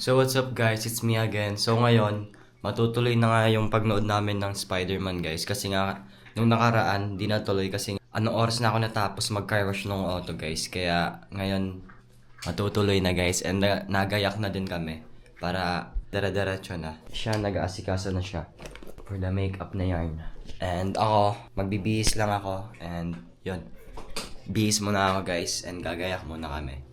So what's up guys, it's me again. So ngayon, matutuloy na nga yung pagnood namin ng Spider-Man guys. Kasi nga, nung nakaraan, di natuloy kasi anong oras na ako natapos mag-car wash ng auto guys. Kaya ngayon, matutuloy na guys. And nagayak na din kami para dara-diretso na. Siya, nag-aasikaso na siya for the makeup na yarn. And ako, magbibihis lang ako. And yun, bihis muna ako guys. And gagayak muna kami.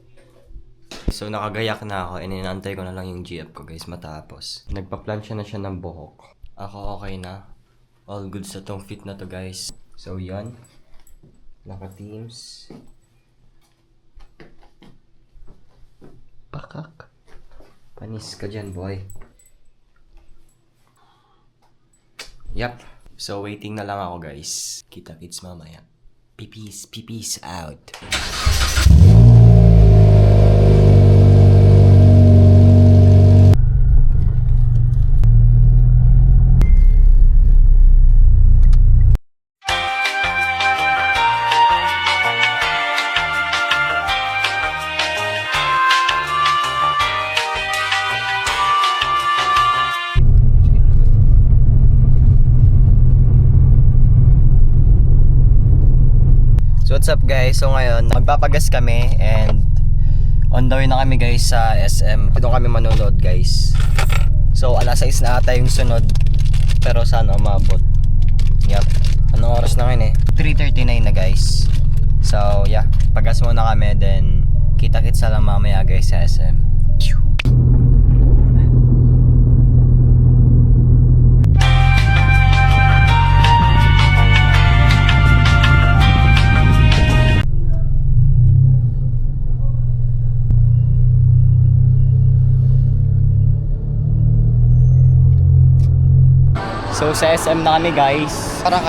So nakagayak na ako, ininantay ko na lang yung GF ko guys matapos. Nagpa-plansya na siya ng buhok. Ako okay na. All good sa tong fit na to guys. So yan. Naka-teams. Pakak. Panis ka dyan boy. Yup. So waiting na lang ako guys. Kita-kits mamaya. Peace out. So what's up guys, so ngayon magpapagas kami and on the way na kami guys sa SM. Doon kami manonood guys. So alas 6 na ata yung sunod, pero sana umabot. Yup. Anong oras na ngayon 3:39 na guys. So yeah, pagas muna kami, then kita-kits na lang mamaya guys sa SM. So sa SM na kami guys. Para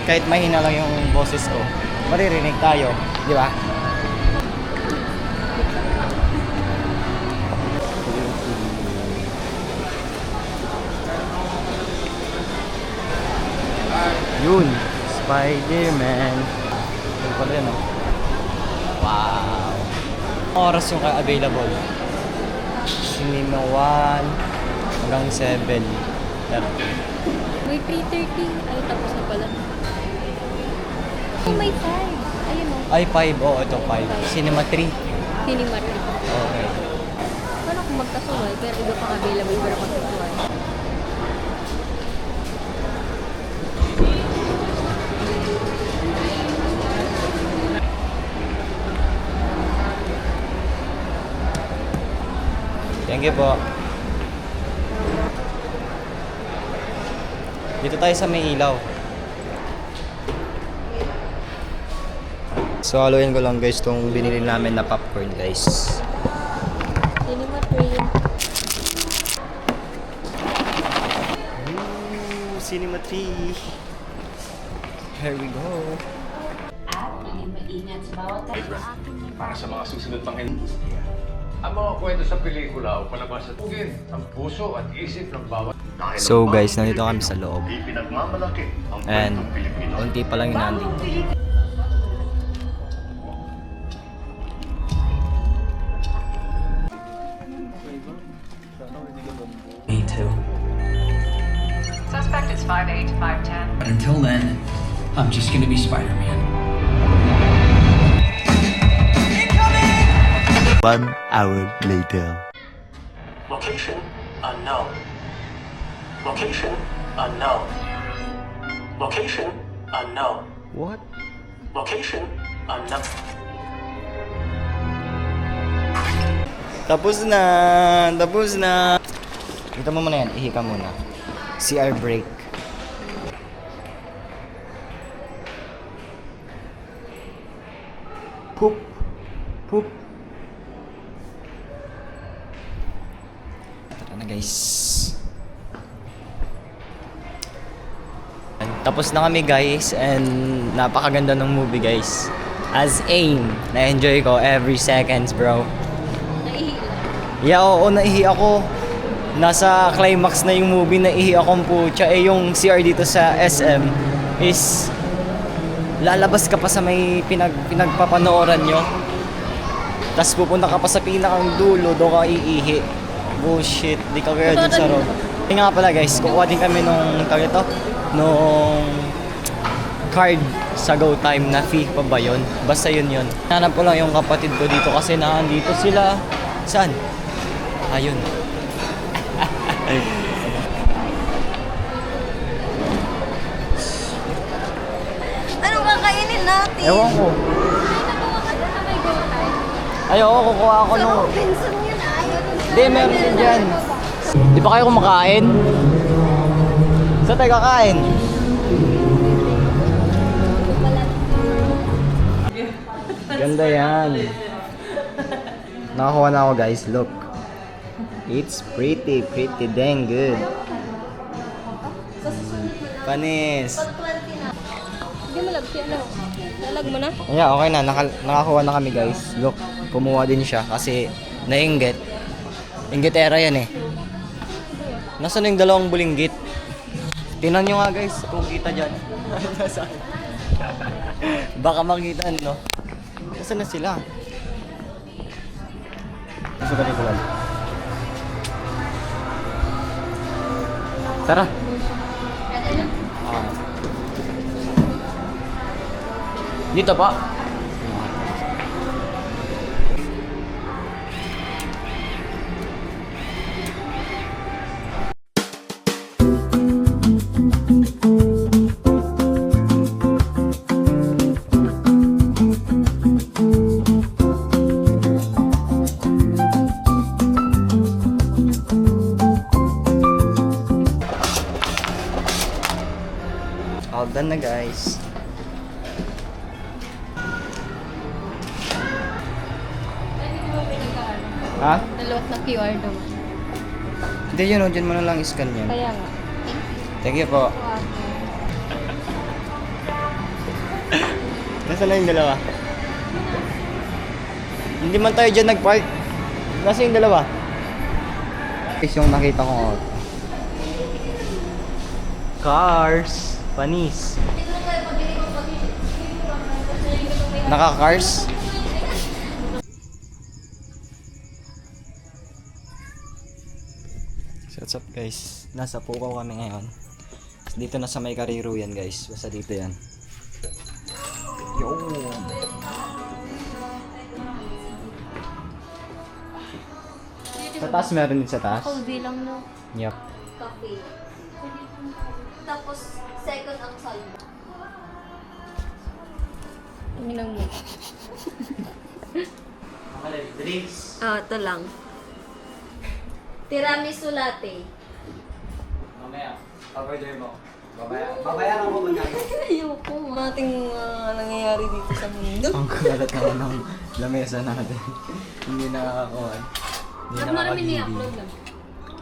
kahit mahina lang yung boses ko, maririnig tayo, di ba? Yun, Spider-Man. Yun pala yun, oh. Wow. Oras yung available. Cinema 1 hanggang 7. May 3:30. Ay, tapos na pala. Ay, may 5. Ayun o. Ay, 5. Oo, ito 5. Cinema 3. Cinema 3. Okay. Paano kung magkasuway? Pero iba pang available para magkasuway. Thank you po. Dito tayo sa may ilaw. So haluin ko lang guys tong binili namin na popcorn guys. Cinema 3. Ooh, Cinema 3. Here we go. At maging maingat sa bawat Para sa mga susunod pang industriya. Ang mga kwento sa pelikula o palabas at tugin ang puso at isip ng bawat. So guys, nandito kami sa loob. Ipinagmamalaki ang And kwentong Pilipino. unti pa lang yung nandito. Me too. Suspect is 5'8" to 5'10". But until then, I'm just gonna be Spider-Man. 1 hour later. Location unknown. Location unknown. Location unknown. What? Location unknown. Tapos na! Tapos na! Kita mo muna yan, ihi ka muna. CR break. Poop. Poop. Tara na guys. Tapos na kami guys, and napakaganda ng movie guys. As AIM, na-enjoy ko every seconds bro. Naihi lang. Yeah, oo, naihi ako. Nasa climax na yung movie, naihi akong putya. Eh, yung CR dito sa SM is lalabas ka pa sa may pinagpapanooran nyo. Tapos pupunta ka pa sa pinakang dulo, doon ka iihi. Bullshit, di ka kaya dun sa road. Yung nga pala guys, kukuha din kami nung nung card sa GoTime na fee pa ba yun? Basta yun. Hanap ko lang yung kapatid ko dito kasi nandito sila. Saan? Ayun. Anong kakainin natin? Ewan ko. Ayoko, kukuha ako nung... Pinsan yun, ayaw dun sa... Hindi, meron din dyan. Di ba kayo kumakain? Saan tayo kakain? Ganda yan. Nakakuha na ako guys, look. It's pretty dang good. Panis. Hindi mo lag siya, ano? Lalag mo na? Yeah, okay na. Nakakuha na kami guys. Look, kumuha din siya kasi nainggit. Inggitera yan eh. Nasaan yung dalawang bulinggit? Tingnan nyo nga guys, kung kita dyan. Nasaan? Baka makita no? Nasaan na sila? Nasaan ka dito lang? Tara! Dito pa? All done na guys. Ha? Nalawat na QR naman. Hindi yun, dyan mo na lang iscan yan. Kaya nga. Thank you po. Nasaan na yung dalawa? Hindi man tayo dyan nag-park. Nasaan yung dalawa? Is yung nakita kong auto. Cars. Panis. Naka-cars? So what's up guys? Nasa Pukaw kami ngayon. Dito na sa may Kariro yan guys. Basta dito yan. Yo. Sa taas meron din sa taas? Cozy lang no. Yup. Cafe. Tapos, second ang salba. Tingnan mo. Drinks. Ito lang. Tiramisu latte. Mamaya. Order mo. Babayaran mo magkano? Ayoko. Ating nangyayari dito sa mundo. Ang kalat naman ng lamesa natin. Hindi nakakakuha. Hindi nakakagili.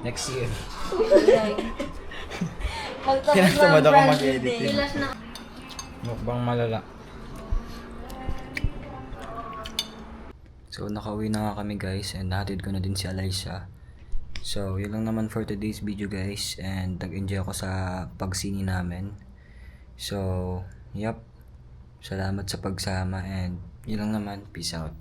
Next year. Pagtapos Tinatamad ako brand new mag-edit day. eh. Ilas na. Mukbang malala. So nakauwi na nga kami guys and nahatid ko na din si Alyssa. So yun lang naman for today's video guys and nag-enjoy ako sa pagsini namin. So yep. Salamat sa pagsama and yun lang naman. Peace out.